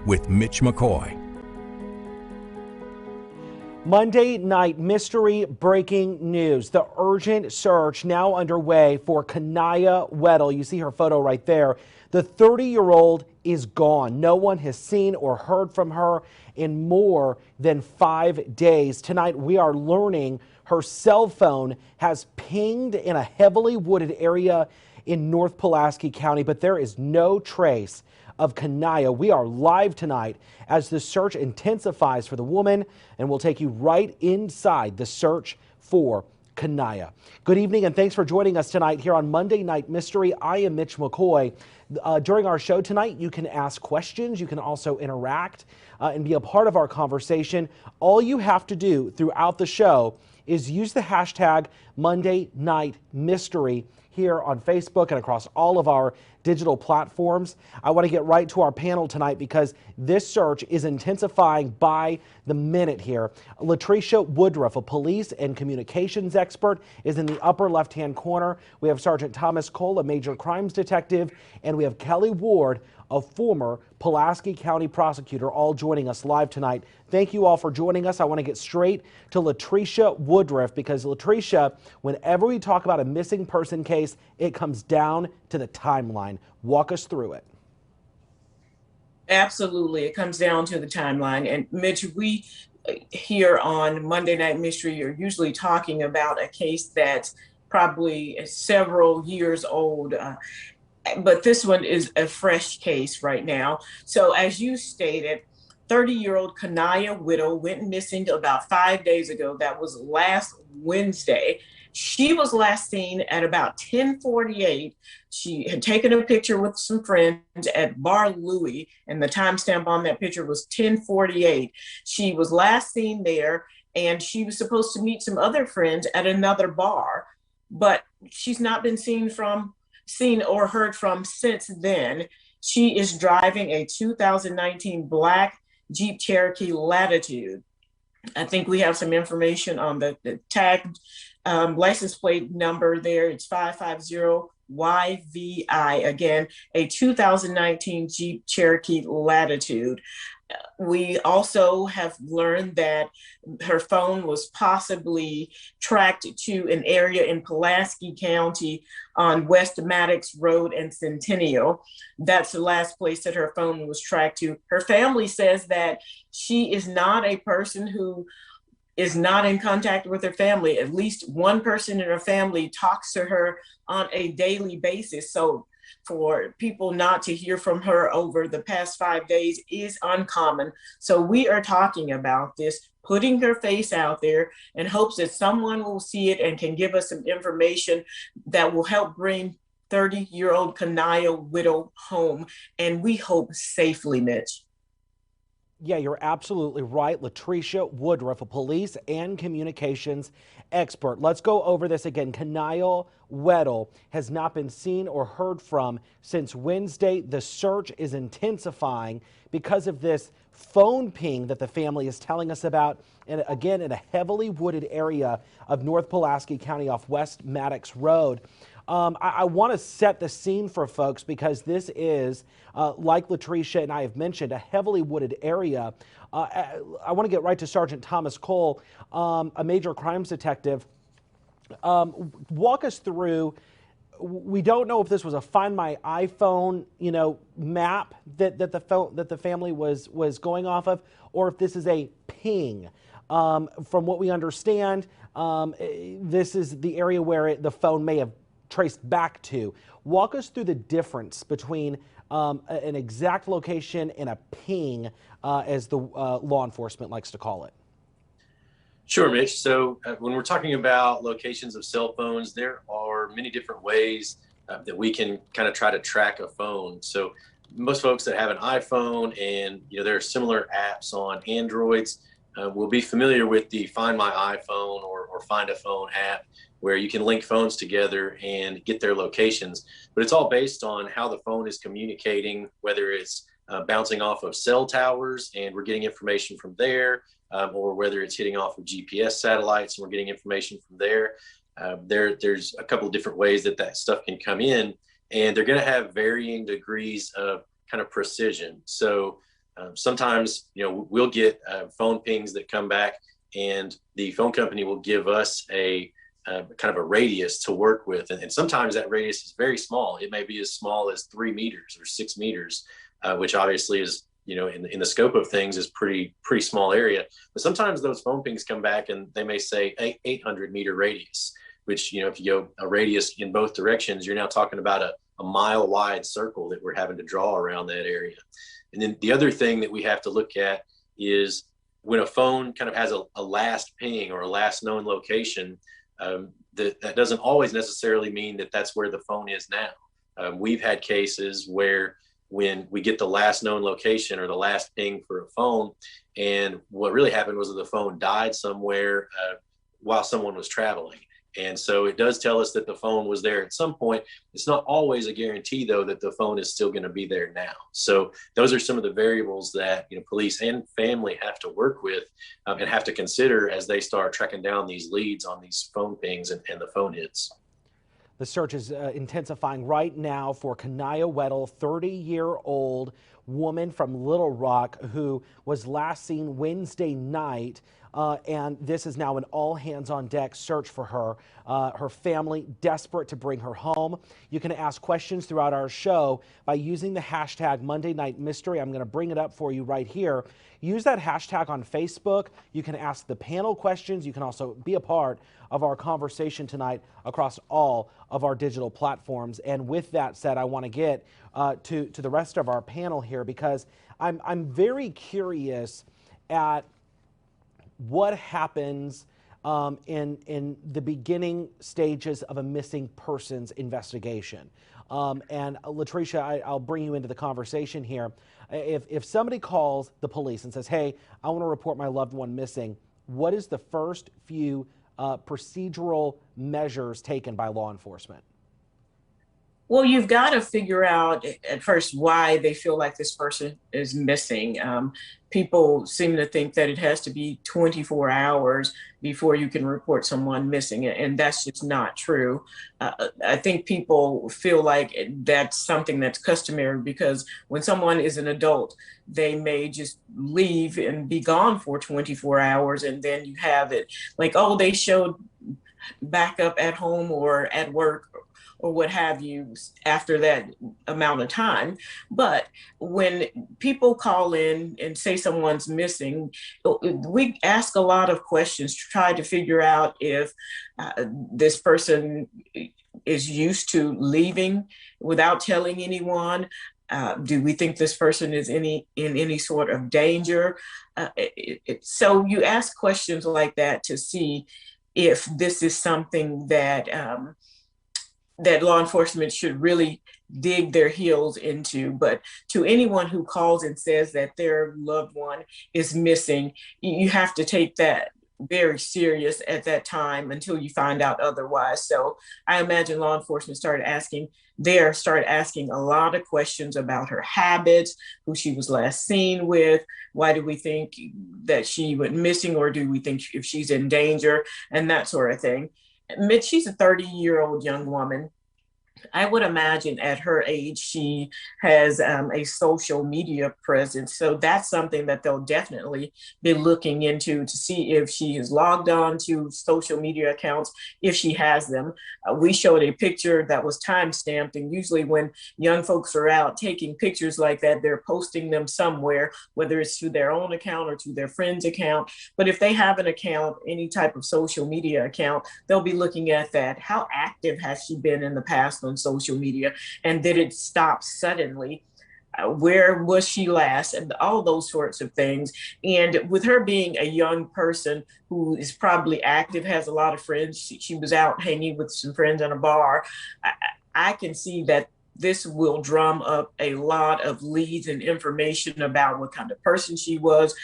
with Mitch McCoy. Monday night mystery breaking news. The urgent search now underway for Kaniya Weddle. You see her photo right there. The 30-year-old is gone. No one has seen or heard from her in more than 5 days. Tonight we are learning her cell phone has pinged in a heavily wooded area in North Pulaski County, but there is no trace of Kaniya. We are live tonight as the search intensifies for the woman, and we'll take you right inside the search for Kaniya. Good evening, and thanks for joining us tonight here on Monday Night Mystery. I am Mitch McCoy. During our show tonight, you can ask questions. You can also interact and be a part of our conversation. All you have to do throughout the show is use the hashtag Monday Night Mystery here on Facebook and across all of our digital platforms. I want to get right to our panel tonight because this search is intensifying by the minute here. Latricia Woodruff, a police and communications expert, is in the upper left-hand corner. We have Sergeant Thomas Cole, a major crimes detective, and we have Kelly Ward, a former Pulaski County prosecutor, all joining us live tonight. Thank you all for joining us. I want to get straight to Latricia Woodruff because Latricia, whenever we talk about a missing person case, it comes down to the timeline. Walk us through it. Absolutely. It comes down to the timeline. And Mitch, we here on Monday Night Mystery are usually talking about a case that's probably several years old. But this one is a fresh case right now. So as you stated, 30-year-old Kaniya Weddle went missing about 5 days ago. That was last Wednesday. She was last seen at about 10:48. She had taken a picture with some friends at Bar Louie, and the timestamp on that picture was 10:48. She was last seen there, and she was supposed to meet some other friends at another bar, but she's not been seen or heard from since then. She is driving a 2019 black Jeep Cherokee Latitude. I think we have some information on the tag license plate number there. It's 550YVI. Again, a 2019 Jeep Cherokee Latitude. We also have learned that her phone was possibly tracked to an area in Pulaski County on West Maddox Road and Centennial. That's the last place that her phone was tracked to. Her family says that she is not a person who is not in contact with her family. At least one person in her family talks to her on a daily basis. So for people not to hear from her over the past 5 days is uncommon. So we are talking about this, putting her face out there in hopes that someone will see it and can give us some information that will help bring 30-year-old Kaniya Weddle home, and we hope safely, Mitch. Yeah, you're absolutely right. Latricia Woodruff, a police and communications expert. Let's go over this again. Kaniya Weddle has not been seen or heard from since Wednesday. The search is intensifying because of this phone ping that the family is telling us about, and again, in a heavily wooded area of North Pulaski County off West Maddox Road. I want to set the scene for folks because this is, like Latricia and I have mentioned, a heavily wooded area. I want to get right to Sergeant Thomas Cole, a major crimes detective. Walk us through. We don't know if this was a Find My iPhone, map that the family was going off of, or if this is a ping. From what we understand, this is the area where the phone may have traced back to. Walk us through the difference between an exact location and a ping, as the law enforcement likes to call it. Sure, Mitch. So when we're talking about locations of cell phones, there are many different ways that we can kind of try to track a phone. So most folks that have an iPhone and there are similar apps on Androids will be familiar with the Find My iPhone or Find a Phone app, where you can link phones together and get their locations. But it's all based on how the phone is communicating, whether it's bouncing off of cell towers and we're getting information from there, or whether it's hitting off of GPS satellites and we're getting information from there. There's a couple of different ways that stuff can come in, and they're going to have varying degrees of kind of precision. So Sometimes, we'll get phone pings that come back, and the phone company will give us a kind of a radius to work with. And sometimes that radius is very small. It may be as small as 3 meters or 6 meters, which obviously is, in the scope of things is pretty small area. But sometimes those phone pings come back and they may say 800-meter radius, which, if you go a radius in both directions, you're now talking about a mile wide circle that we're having to draw around that area. And then the other thing that we have to look at is when a phone kind of has a last ping or a last known location, that doesn't always necessarily mean that that's where the phone is now. We've had cases where when we get the last known location or the last ping for a phone, and what really happened was that the phone died somewhere while someone was traveling. And so it does tell us that the phone was there at some point. It's not always a guarantee, though, that the phone is still going to be there now. So those are some of the variables that police and family have to work with and have to consider as they start tracking down these leads on these phone pings and the phone hits. The search is intensifying right now for Kaniya Weddle, 30-year-old woman from Little Rock who was last seen Wednesday night. And this is now an all-hands-on-deck search for her. Her family desperate to bring her home. You can ask questions throughout our show by using the hashtag Monday Night Mystery. I'm going to bring it up for you right here. Use that hashtag on Facebook. You can ask the panel questions. You can also be a part of our conversation tonight across all of our digital platforms. And with that said, I want to get to the rest of our panel here because I'm very curious at what happens in the beginning stages of a missing persons investigation. And Latricia, I'll bring you into the conversation here. If somebody calls the police and says, hey, I want to report my loved one missing, what is the first few procedural measures taken by law enforcement? Well, you've got to figure out at first why they feel like this person is missing. People seem to think that it has to be 24 hours before you can report someone missing, and that's just not true. I think people feel like that's something that's customary because when someone is an adult, they may just leave and be gone for 24 hours, and then you have it like, oh, they showed back up at home or at work or what have you after that amount of time. But when people call in and say someone's missing, we ask a lot of questions to try to figure out if this person is used to leaving without telling anyone. Do we think this person is in any sort of danger? So you ask questions like that to see if this is something that that law enforcement should really dig their heels into. But to anyone who calls and says that their loved one is missing, you have to take that very serious at that time until you find out otherwise. So I imagine law enforcement started asking a lot of questions about her habits, who she was last seen with, why do we think that she went missing, or do we think if she's in danger, and that sort of thing. Mitch, she's a 30-year-old young woman. I would imagine at her age, she has a social media presence. So that's something that they'll definitely be looking into to see if she is logged on to social media accounts, if she has them. We showed a picture that was time-stamped, and usually when young folks are out taking pictures like that, they're posting them somewhere, whether it's to their own account or to their friend's account. But if they have an account, any type of social media account, they'll be looking at that. How active has she been in the past on social media, and did it stop suddenly? Where was she last, and all those sorts of things. And with her being a young person who is probably active, has a lot of friends, she was out hanging with some friends in a bar, I can see that this will drum up a lot of leads and information about what kind of person she was,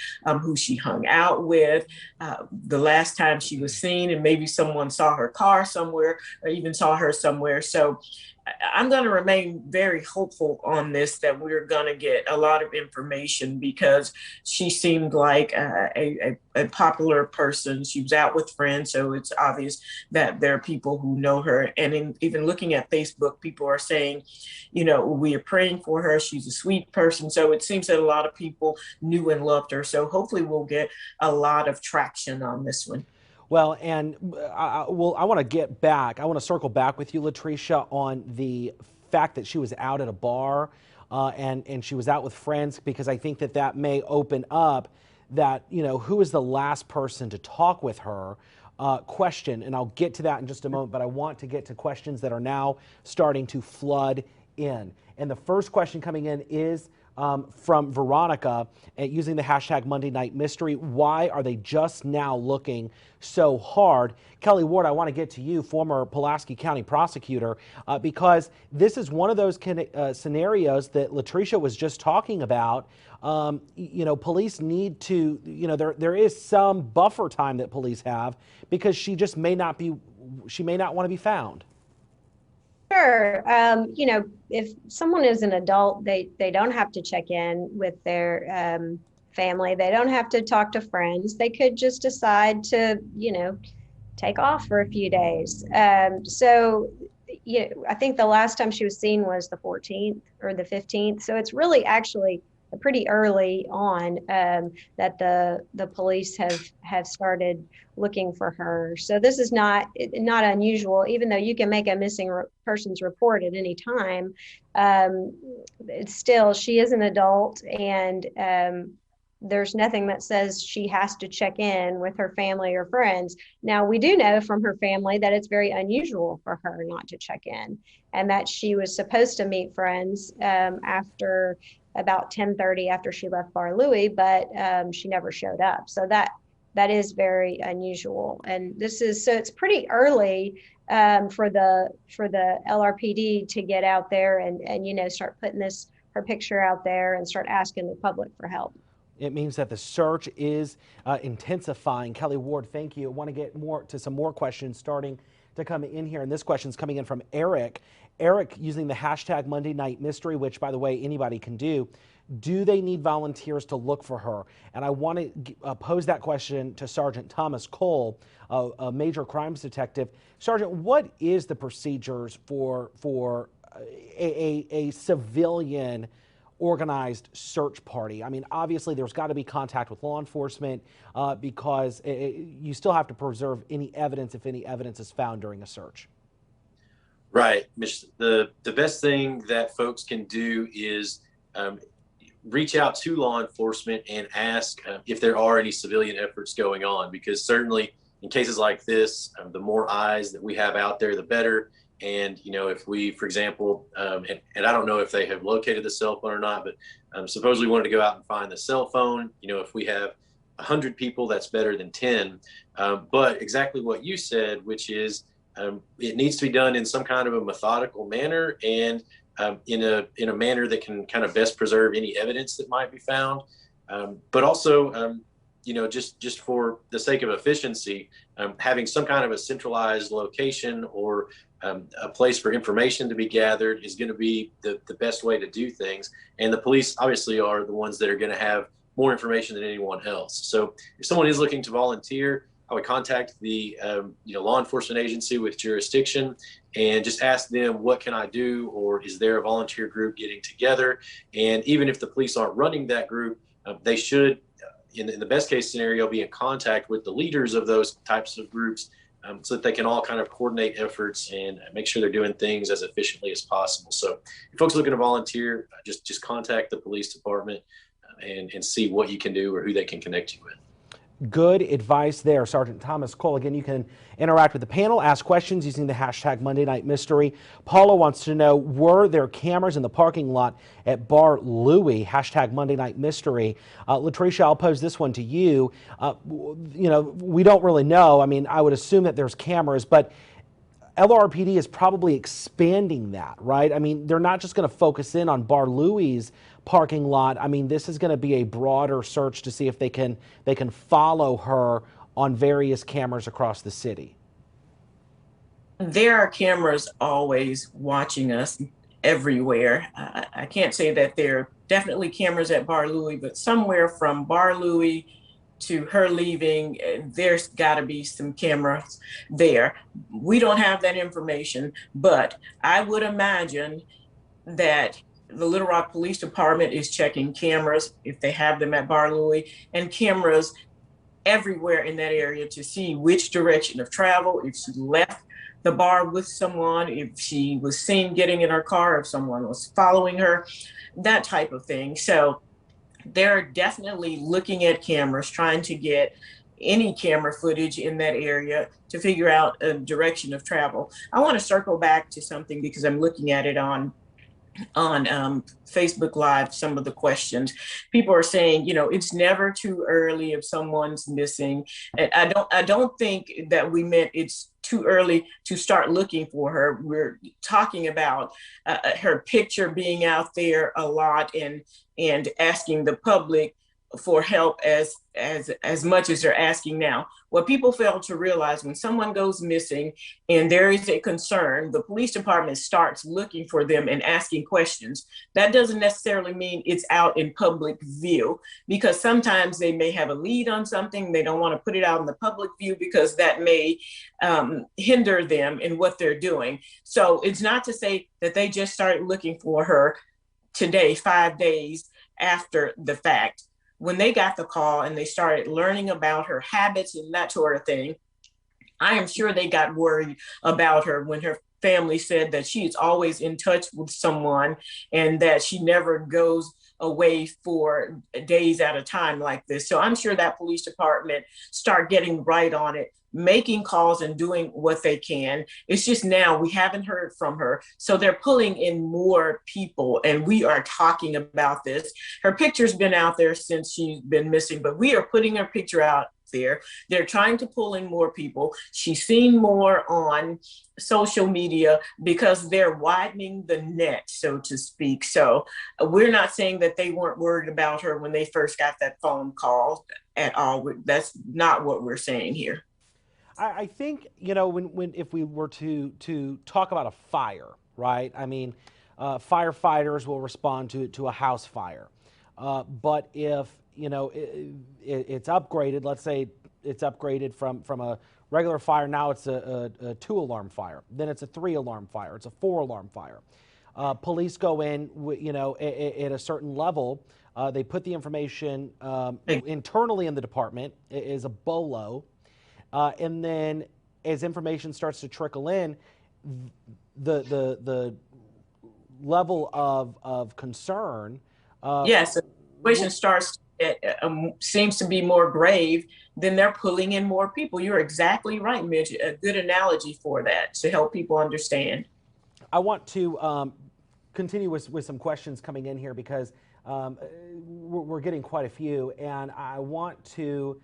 who she hung out with, the last time she was seen, and maybe someone saw her car somewhere or even saw her somewhere. So I'm going to remain very hopeful on this, that we're going to get a lot of information, because she seemed like a popular person. She was out with friends, so it's obvious that there are people who know her. And even looking at Facebook, people are saying, we are praying for her. She's a sweet person. So it seems that a lot of people knew and loved her. So hopefully we'll get a lot of traction on this one. Well, and I want to get back. I want to circle back with you, Latricia, on the fact that she was out at a bar and she was out with friends, because I think that may open up that, who is the last person to talk with her question. And I'll get to that in just a moment, but I want to get to questions that are now starting to flood in. And the first question coming in is from Veronica using the hashtag Monday Night Mystery. Why are they just now looking so hard? Kelly Ward, I want to get to you, former Pulaski County prosecutor, because this is one of those scenarios that Latricia was just talking about. Police need to, there is some buffer time that police have, because she may not want to be found. Sure. If someone is an adult, they don't have to check in with their family. They don't have to talk to friends. They could just decide to, take off for a few days. So I think the last time she was seen was the 14th or the 15th. So it's really actually pretty early on that the police have started looking for her. So this is not unusual, even though you can make a missing persons report at any time. It's still, she is an adult, and there's nothing that says she has to check in with her family or friends. Now, we do know from her family that it's very unusual for her not to check in, and that she was supposed to meet friends after about 10:30 after she left Bar Louie, but she never showed up. So that is very unusual. And it's pretty early for the LRPD to get out there and start putting her picture out there and start asking the public for help. It means that the search is intensifying. Kelly Ward, thank you. I want to get to some more questions starting to come in here. And this question is coming in from Eric. Eric, using the hashtag Monday Night Mystery, which, by the way, anybody can do they need volunteers to look for her? And I want to pose that question to Sergeant Thomas Cole, a major crimes detective. Sergeant, what is the procedures for a civilian organized search party? I mean, obviously there's got to be contact with law enforcement because you still have to preserve any evidence if any evidence is found during a search. Right, Mitch. The best thing that folks can do is reach out to law enforcement and ask if there are any civilian efforts going on, because certainly in cases like this, the more eyes that we have out there, the better. And, if we, for example, and I don't know if they have located the cell phone or not, but suppose we wanted to go out and find the cell phone, if we have 100 people, that's better than 10. But exactly what you said, which is it needs to be done in some kind of a methodical manner and in a manner that can kind of best preserve any evidence that might be found. But also, just for the sake of efficiency, having some kind of a centralized location or a place for information to be gathered is going to be the best way to do things. And the police obviously are the ones that are going to have more information than anyone else. So if someone is looking to volunteer, I would contact the law enforcement agency with jurisdiction and just ask them, what can I do? Or is there a volunteer group getting together? And even if the police aren't running that group, they should, in the best case scenario, be in contact with the leaders of those types of groups so that they can all kind of coordinate efforts and make sure they're doing things as efficiently as possible. So if folks are looking to volunteer, just contact the police department and see what you can do or who they can connect you with. Good advice there, Sergeant Thomas Cole. Again, you can interact with the panel, ask questions using the hashtag Monday Night Mystery. Paula wants to know, were there cameras in the parking lot at Bar Louie? Hashtag Monday Night Mystery. Latricia, I'll pose this one to you. We don't really know. I mean, I would assume that there's cameras, but LRPD is probably expanding that, right? I mean, they're not just going to focus in on Bar Louie's parking lot. I mean, this is going to be a broader search to see if they can follow her on various cameras across the city. There are cameras always watching us everywhere. I can't say that there are definitely cameras at Bar Louie, but somewhere from Bar Louie to her leaving, there's got to be some cameras there. We don't have that information, but I would imagine that the Little Rock Police Department is checking cameras if they have them at Bar Louie, and cameras everywhere in that area to see which direction of travel, if she left the bar with someone, if she was seen getting in her car, if someone was following her, that type of thing. So they're definitely looking at cameras, trying to get any camera footage in that area to figure out a direction of travel. I want to circle back to something because I'm looking at it on Facebook Live, some of the questions. People are saying, you know, it's never too early if someone's missing. And I don't think that we meant it's too early to start looking for her. We're talking about her picture being out there a lot, and asking the public for help as much as they're asking now. What people fail to realize, when someone goes missing and there is a concern, the police department starts looking for them and asking questions. That doesn't necessarily mean it's out in public view, because sometimes they may have a lead on something. They don't want to put it out in the public view because that may hinder them in what they're doing. So it's not to say that they just started looking for her today, 5 days after the fact. When they got the call and they started learning about her habits and that sort of thing, I am sure they got worried about her when her family said that she is always in touch with someone and that she never goes away for days at a time like this. So I'm sure that police department start getting right on it, making calls and doing what they can. It's just now we haven't heard from her. So they're pulling in more people, and we are talking about this. Her picture's been out there since she's been missing, but we are putting her picture out there. They're trying to pull in more people. She's seen more on social media because they're widening the net, so to speak. So we're not saying that they weren't worried about her when they first got that phone call at all. That's not what we're saying here. I think, you know, when if we were to talk about a fire, right? I mean, firefighters will respond to a house fire, but if you know it's upgraded, let's say it's upgraded from a regular fire, now it's a 2-alarm fire, then it's a 3-alarm fire, it's a 4-alarm fire. Police go in, you know, at a certain level. They put the information internally in the department is a BOLO. And then as information starts to trickle in, the level of concern. Yes, the situation starts, seems to be more grave, then they're pulling in more people. You're exactly right, Mitch. A good analogy for that to help people understand. I want to continue with some questions coming in here because we're getting quite a few, and I want to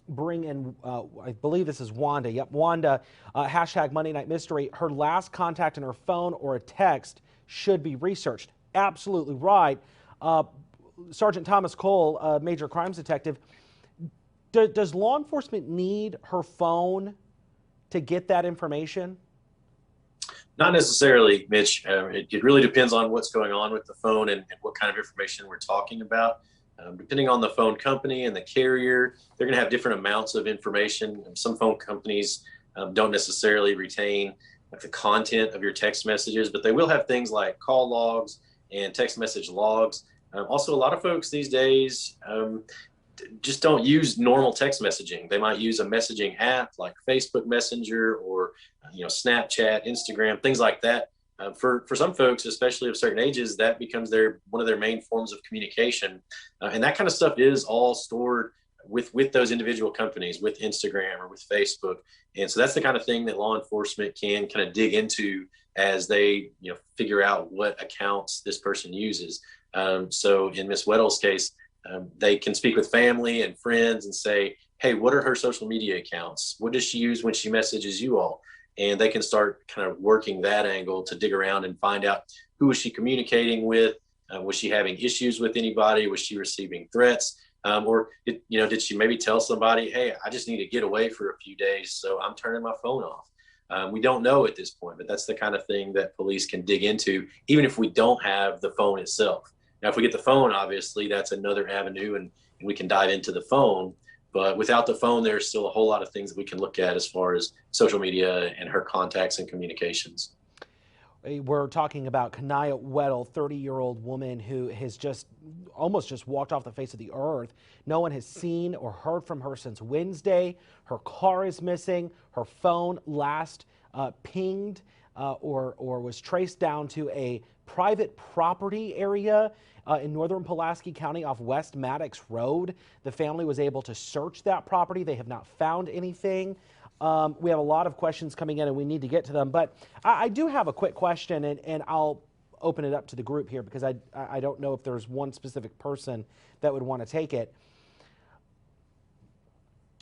bring in, I believe this is Wanda. Yep, Wanda, hashtag Monday Night Mystery. Her last contact in her phone or a text should be researched. Absolutely right. Sergeant Thomas Cole, Major Crimes Detective, does law enforcement need her phone to get that information? Not necessarily, Mitch. It really depends on what's going on with the phone and what kind of information we're talking about. Depending on the phone company and the carrier, they're going to have different amounts of information. Some phone companies don't necessarily retain like the content of your text messages, but they will have things like call logs and text message logs. Also, a lot of folks these days just don't use normal text messaging. They might use a messaging app like Facebook Messenger or Snapchat, Instagram, things like that. For some folks, especially of certain ages, that becomes one of their main forms of communication, and that kind of stuff is all stored with those individual companies, with Instagram or with Facebook, and so that's the kind of thing that law enforcement can kind of dig into as they figure out what accounts this person uses. So in Miss Weddle's case, they can speak with family and friends and say, "Hey, what are her social media accounts? What does she use when she messages you all?" And they can start kind of working that angle to dig around and find out who was she communicating with? Was she having issues with anybody? Was she receiving threats? Or did she maybe tell somebody, "Hey, I just need to get away for a few days, so I'm turning my phone off"? We don't know at this point, but that's the kind of thing that police can dig into, even if we don't have the phone itself. Now, if we get the phone, obviously, that's another avenue, and we can dive into the phone. But without the phone, there's still a whole lot of things that we can look at as far as social media and her contacts and communications. We're talking about Kaniya Weddle, 30-year-old woman who has almost just walked off the face of the earth. No one has seen or heard from her since Wednesday. Her car is missing. Her phone last pinged or was traced down to a private property area in northern Pulaski County off West Maddox Road. The family was able to search that property. They have not found anything. We have a lot of questions coming in and we need to get to them, but I do have a quick question, and I'll open it up to the group here because I don't know if there's one specific person that would want to take it.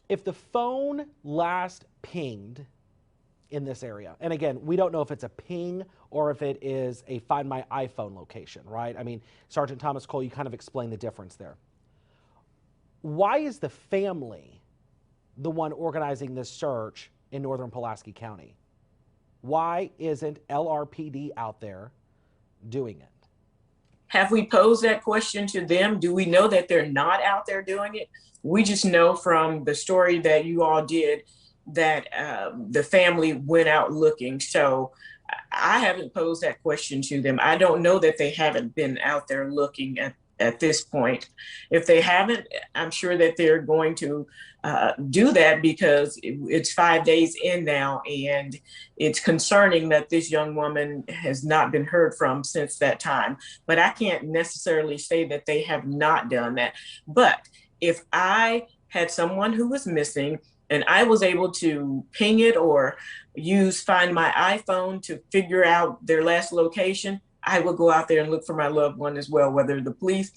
If the phone last pinged in this area, and again, we don't know if it's a ping or if it is a Find My iPhone location, right? I mean, Sergeant Thomas Cole, you kind of explained the difference there. Why is the family the one organizing this search in northern Pulaski County? Why isn't LRPD out there doing it? Have we posed that question to them? Do we know that they're not out there doing it? We just know from the story that you all did that the family went out looking. So I haven't posed that question to them. I don't know that they haven't been out there looking at this point. If they haven't, I'm sure that they're going to do that because it's 5 days in now, and it's concerning that this young woman has not been heard from since that time. But I can't necessarily say that they have not done that. But if I had someone who was missing and I was able to ping it or use Find My iPhone to figure out their last location, I will go out there and look for my loved one as well, whether the police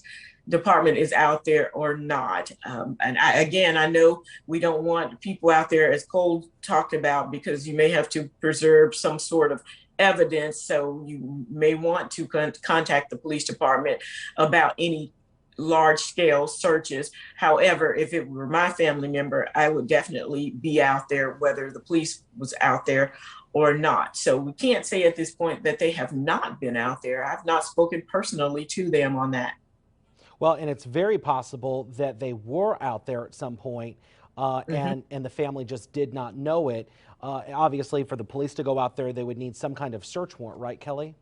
department is out there or not. And I know we don't want people out there, as Cole talked about, because you may have to preserve some sort of evidence. So you may want to contact the police department about any large scale searches. However, if it were my family member, I would definitely be out there, whether the police was out there or not. So we can't say at this point that they have not been out there. I've not spoken personally to them on that. Well, and it's very possible that they were out there at some point, and the family just did not know it. Obviously, for the police to go out there, they would need some kind of search warrant, right, Kelly?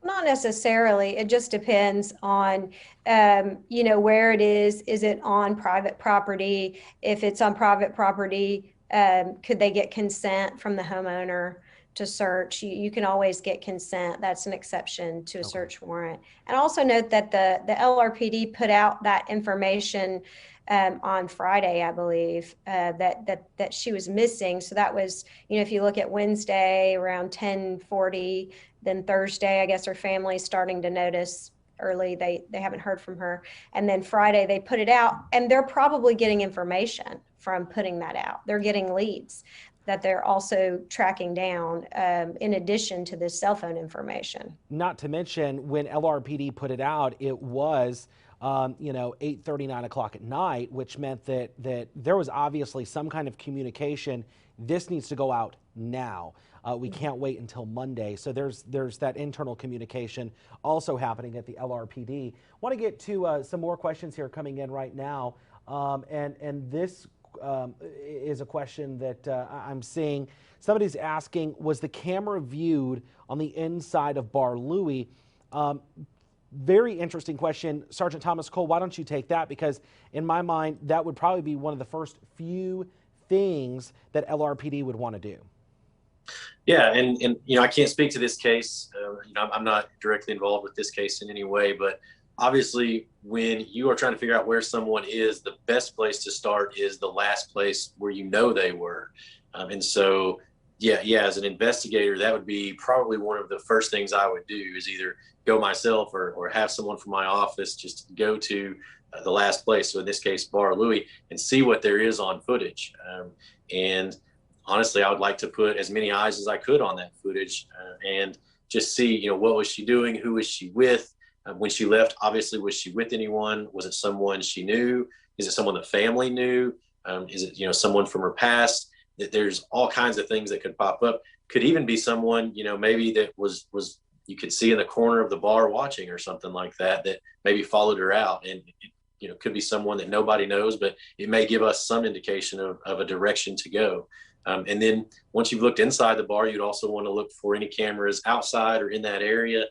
Not necessarily. It just depends on, where it is. Is it on private property? If it's on private property, could they get consent from the homeowner to search? You can always get consent. That's an exception to a search warrant. And also note that the LRPD put out that information on Friday, I believe, that she was missing. So that was, if you look at Wednesday around 10:40, then Thursday, I guess her family's starting to notice early they haven't heard from her. And then Friday they put it out, and they're probably getting information from putting that out. They're getting leads that they're also tracking down in addition to this cell phone information. Not to mention, when LRPD put it out, it was 8:30, 9 o'clock at night, which meant that there was obviously some kind of communication. This needs to go out now. We can't wait until Monday. So there's that internal communication also happening at the LRPD. Want to get to some more questions here coming in right now. And this is a question that I'm seeing. Somebody's asking, was the camera viewed on the inside of Bar Louie? Very interesting question. Sergeant Thomas Cole, why don't you take that? Because in my mind, that would probably be one of the first few things that LRPD would want to do. Yeah, and I can't speak to this case. I'm not directly involved with this case in any way, but obviously when you are trying to figure out where someone is, the best place to start is the last place where they were. And so, as an investigator, that would be probably one of the first things I would do, is either go myself or have someone from my office just go to the last place. So in this case, Bar Louie, and see what there is on footage. And honestly, I would like to put as many eyes as I could on that footage and just see, what was she doing? Who was she with? When she left, obviously, was she with anyone? Was it someone she knew? Is it someone the family knew? Is it, someone from her past? there's all kinds of things that could pop up. Could even be someone, maybe that was you could see in the corner of the bar watching or something like that, that maybe followed her out. And could be someone that nobody knows, but it may give us some indication of a direction to go. And then once you've looked inside the bar, you'd also want to look for any cameras outside or in that area,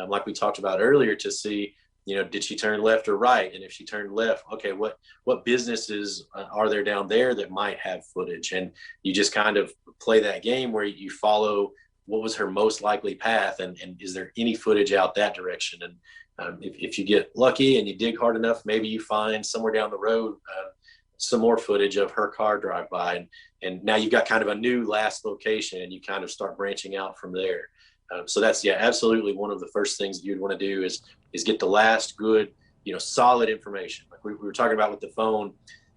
like we talked about earlier, to see, did she turn left or right? And if she turned left, okay, what businesses are there down there that might have footage? And you just kind of play that game where you follow what was her most likely path, and is there any footage out that direction? And if you get lucky and you dig hard enough, maybe you find somewhere down the road some more footage of her car drive by, and now you've got kind of a new last location, and you kind of start branching out from there. So that's, absolutely one of the first things that you'd want to do is get the last good, solid information. Like we were talking about with the phone,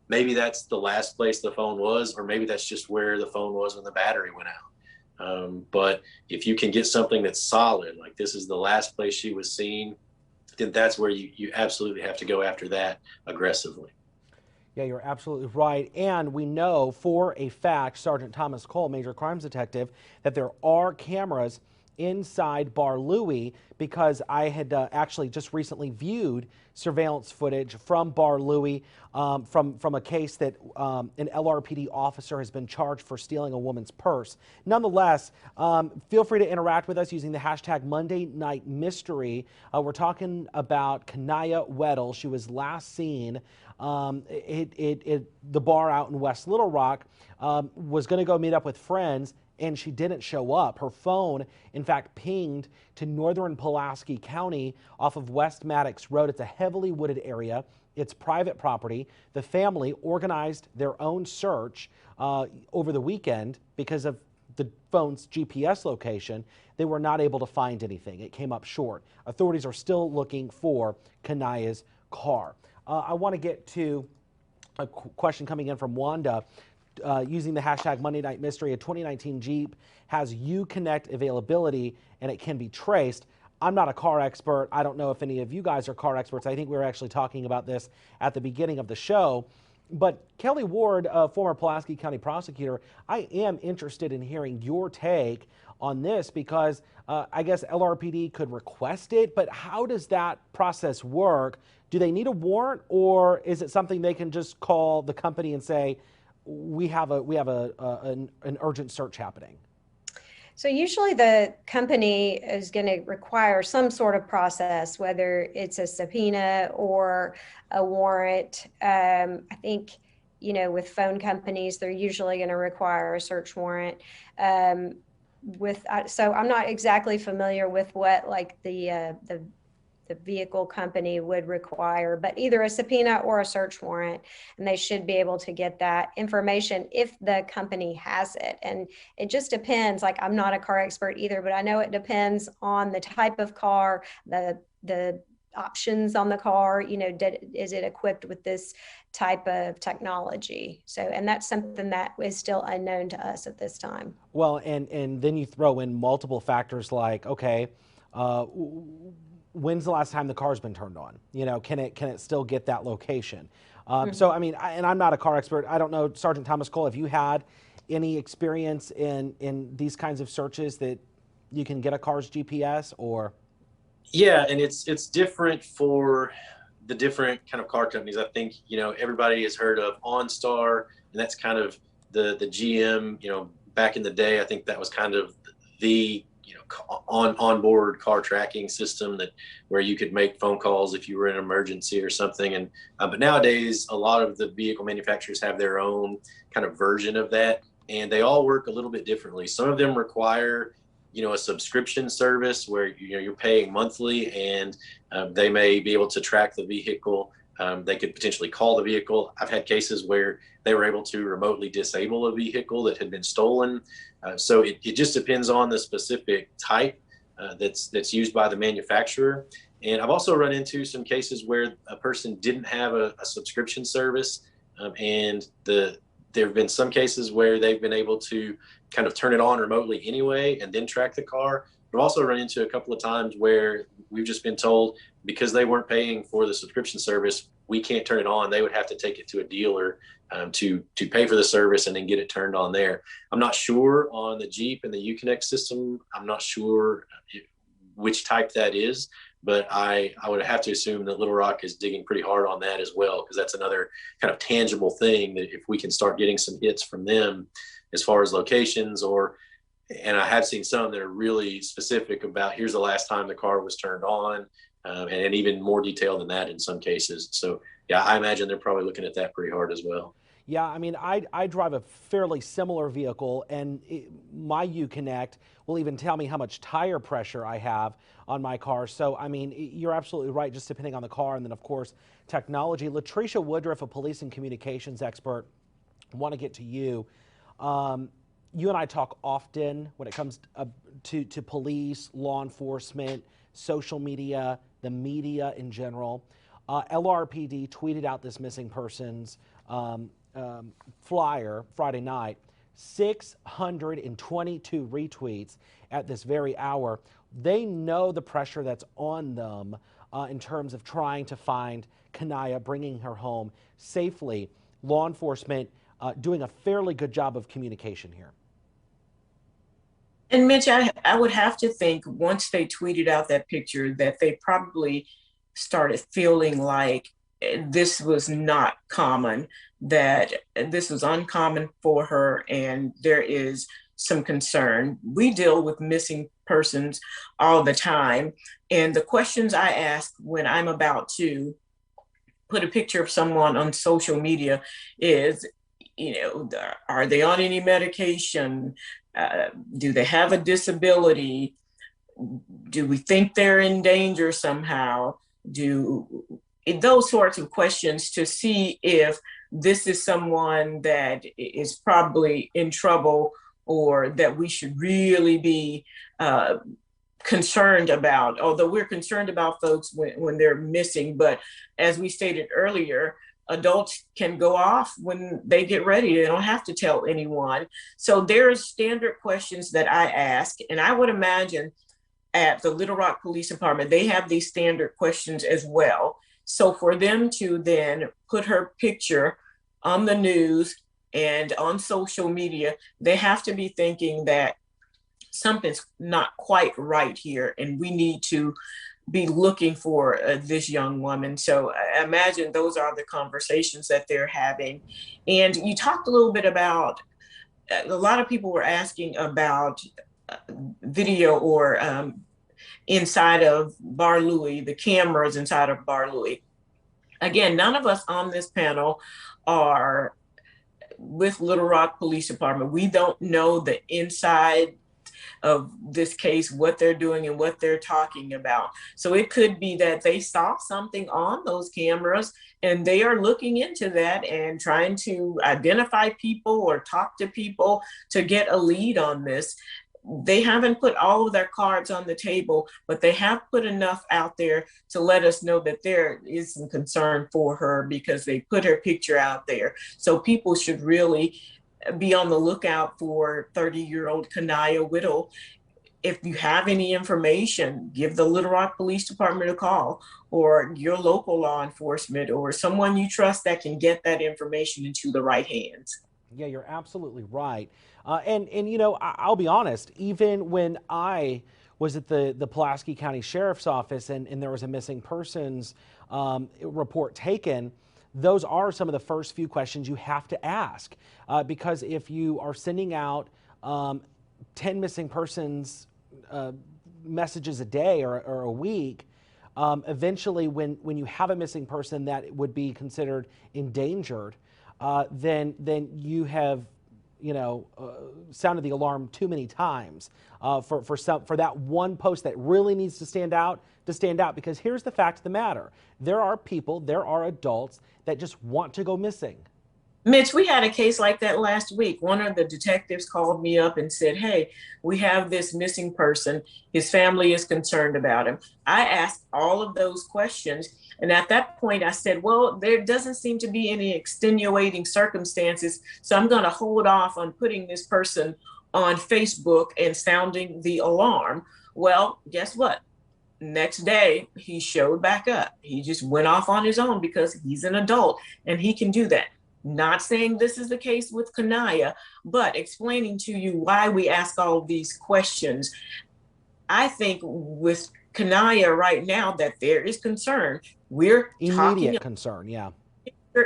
maybe that's the last place the phone was, or maybe that's just where the phone was when the battery went out. But if you can get something that's solid, like this is the last place she was seen, then that's where you absolutely have to go after that aggressively. Yeah, you're absolutely right. And we know for a fact, Sergeant Thomas Cole, Major Crimes Detective, that there are cameras inside Bar Louie, because I had actually just recently viewed surveillance footage from Bar Louie from a case that an LRPD officer has been charged for stealing a woman's purse. Nonetheless, feel free to interact with us using the hashtag Monday Night Mystery. We're talking about Kaniya Weddle. She was last seen the bar out in West Little Rock, was going to go meet up with friends, and she didn't show up. Her phone, in fact, pinged to northern Pulaski County off of West Maddox Road. It's a heavily wooded area. It's private property. The family organized their own search over the weekend because of the phone's GPS location. They were not able to find anything. It came up short. Authorities are still looking for Kaniya's car. I want to get to a question coming in from Wanda. Using the hashtag Monday Night Mystery, a 2019 Jeep has Uconnect availability and it can be traced. I'm not a car expert. I don't know if any of you guys are car experts. I think we were actually talking about this at the beginning of the show. But Kelly Ward, former Pulaski County prosecutor, I am interested in hearing your take on this, because I guess LRPD could request it, but how does that process work? Do they need a warrant, or is it something they can just call the company and say, we have an urgent search happening? So usually the company is going to require some sort of process, whether it's a subpoena or a warrant. I think, with phone companies, they're usually going to require a search warrant. So I'm not exactly familiar with what like the vehicle company would require, but either a subpoena or a search warrant, and they should be able to get that information if the company has it. And it just depends. Like, I'm not a car expert either, but I know it depends on the type of car, the options on the car, is it equipped with this type of technology? So, and that's something that is still unknown to us at this time. Well, and then you throw in multiple factors like, okay, when's the last time the car's been turned on? Can it still get that location? So, I mean, and I'm not a car expert. I don't know, Sergeant Thomas Cole, have you had any experience in these kinds of searches that you can get a car's GPS or? Yeah, and it's different for the different kind of car companies. I think, everybody has heard of OnStar, and that's kind of the GM, back in the day. I think that was kind of the onboard car tracking system where you could make phone calls if you were in an emergency or something. And but nowadays, a lot of the vehicle manufacturers have their own kind of version of that, and they all work a little bit differently. Some of them require a subscription service where you're paying monthly, and they may be able to track the vehicle. They could potentially call the vehicle. I've had cases where they were able to remotely disable a vehicle that had been stolen. So it just depends on the specific type that's used by the manufacturer. And I've also run into some cases where a person didn't have a subscription service, and there have been some cases where they've been able to kind of turn it on remotely anyway and then track the car. But I've also run into a couple of times where we've just been told, because they weren't paying for the subscription service, we can't turn it on. They would have to take it to a dealer to pay for the service and then get it turned on there. I'm not sure on the Jeep and the Uconnect system. I'm not sure which type that is, but I would have to assume that Little Rock is digging pretty hard on that as well, because that's another kind of tangible thing that if we can start getting some hits from them as far as locations, and I have seen some that are really specific about here's the last time the car was turned on, and even more detail than that in some cases. So yeah, I imagine they're probably looking at that pretty hard as well. Yeah, I mean, I drive a fairly similar vehicle, and my Uconnect will even tell me how much tire pressure I have on my car. So, I mean, you're absolutely right, just depending on the car, and then, of course, technology. Latricia Woodruff, a police and communications expert, I want to get to you. You and I talk often when it comes to police, law enforcement, social media, the media in general. LRPD tweeted out this missing persons flyer Friday night, 622 retweets at this very hour. They know the pressure that's on them in terms of trying to find Kaniya, bringing her home safely. Law enforcement doing a fairly good job of communication here. And Mitch, I would have to think once they tweeted out that picture that they probably started feeling like this was not common, that this was uncommon for her, and there is some concern. We deal with missing persons all the time, and the questions I ask when I'm about to put a picture of someone on social media is, are they on any medication? Do they have a disability? Do we think they're in danger somehow? Those sorts of questions to see if this is someone that is probably in trouble or that we should really be concerned about, although we're concerned about folks when they're missing. But as we stated earlier, adults can go off when they get ready. They don't have to tell anyone. So there's standard questions that I ask, and I would imagine at the Little Rock Police Department, they have these standard questions as well. So for them to then put her picture on the news and on social media, they have to be thinking that something's not quite right here, and we need to be looking for this young woman. So I imagine those are the conversations that they're having. And you talked a little bit about, a lot of people were asking about video or inside of Bar Louie, the cameras inside of Bar Louie. Again, none of us on this panel are with Little Rock Police Department. We don't know the inside of this case, what they're doing and what they're talking about. So it could be that they saw something on those cameras and they are looking into that and trying to identify people or talk to people to get a lead on this. They haven't put all of their cards on the table, but they have put enough out there to let us know that there is some concern for her because they put her picture out there. So people should really be on the lookout for 30-year-old Kaniya Weddle. If you have any information, give the Little Rock Police Department a call, or your local law enforcement, or someone you trust that can get that information into the right hands. Yeah, you're absolutely right. And I'll be honest, even when I was at the Pulaski County Sheriff's Office and there was a missing persons report taken, those are some of the first few questions you have to ask. Because if you are sending out 10 missing persons messages a day or a week, eventually when you have a missing person that would be considered endangered, then you have sounded the alarm too many times for that one post that really needs to stand out. Because here's the fact of the matter: there are people, there are adults that just want to go missing. Mitch, we had a case like that last week. One of the detectives called me up and said, hey, we have this missing person. His family is concerned about him. I asked all of those questions. And at that point, I said, well, there doesn't seem to be any extenuating circumstances. So I'm going to hold off on putting this person on Facebook and sounding the alarm. Well, guess what? Next day, he showed back up. He just went off on his own because he's an adult and he can do that. Not saying this is the case with Kaniya, but explaining to you why we ask all of these questions. I think with Kaniya right now that there is concern. We're Immediate talking concern, yeah.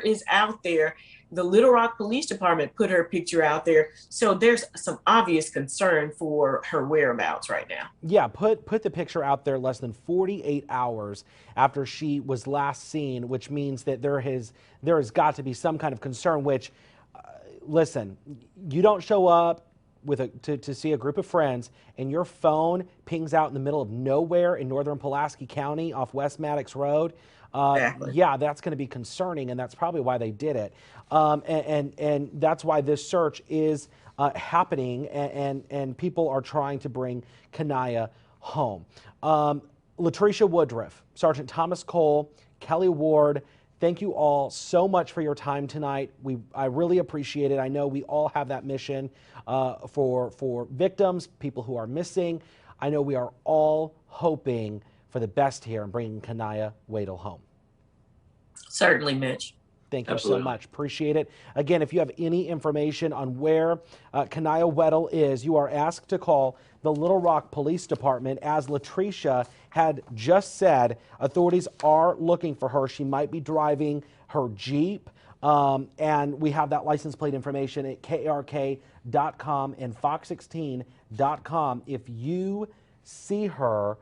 is out there. The Little Rock Police Department put her picture out there. So there's some obvious concern for her whereabouts right now. Yeah, put the picture out there less than 48 hours after she was last seen, which means that there has got to be some kind of concern, which, listen, you don't show up to see a group of friends and your phone pings out in the middle of nowhere in northern Pulaski County off West Maddox Road. Exactly. Yeah, that's going to be concerning, and that's probably why they did it. And that's why this search is happening, and people are trying to bring Kaniya home. Latricia Woodruff, Sergeant Thomas Cole, Kelly Ward, thank you all so much for your time tonight. I really appreciate it. I know we all have that mission for victims, people who are missing. I know we are all hoping for the best here in bringing Kaniya Weddle home. Certainly, Mitch. Thank you Absolutely. so much. Appreciate it. Again, if you have any information on where Kaniya Weddle is, you are asked to call the Little Rock Police Department. As Latricia had just said, authorities are looking for her. She might be driving her Jeep. And we have that license plate information at krk.com and fox16.com. If you see her,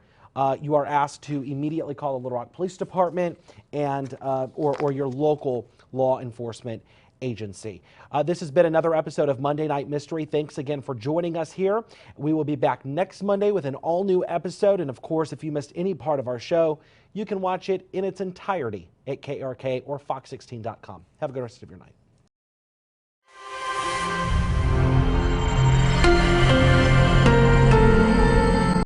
you are asked to immediately call the Little Rock Police Department and or your local law enforcement agency. This has been another episode of Monday Night Mystery. Thanks again for joining us here. We will be back next Monday with an all-new episode. And of course, if you missed any part of our show, you can watch it in its entirety at KRK or fox16.com. Have a good rest of your night.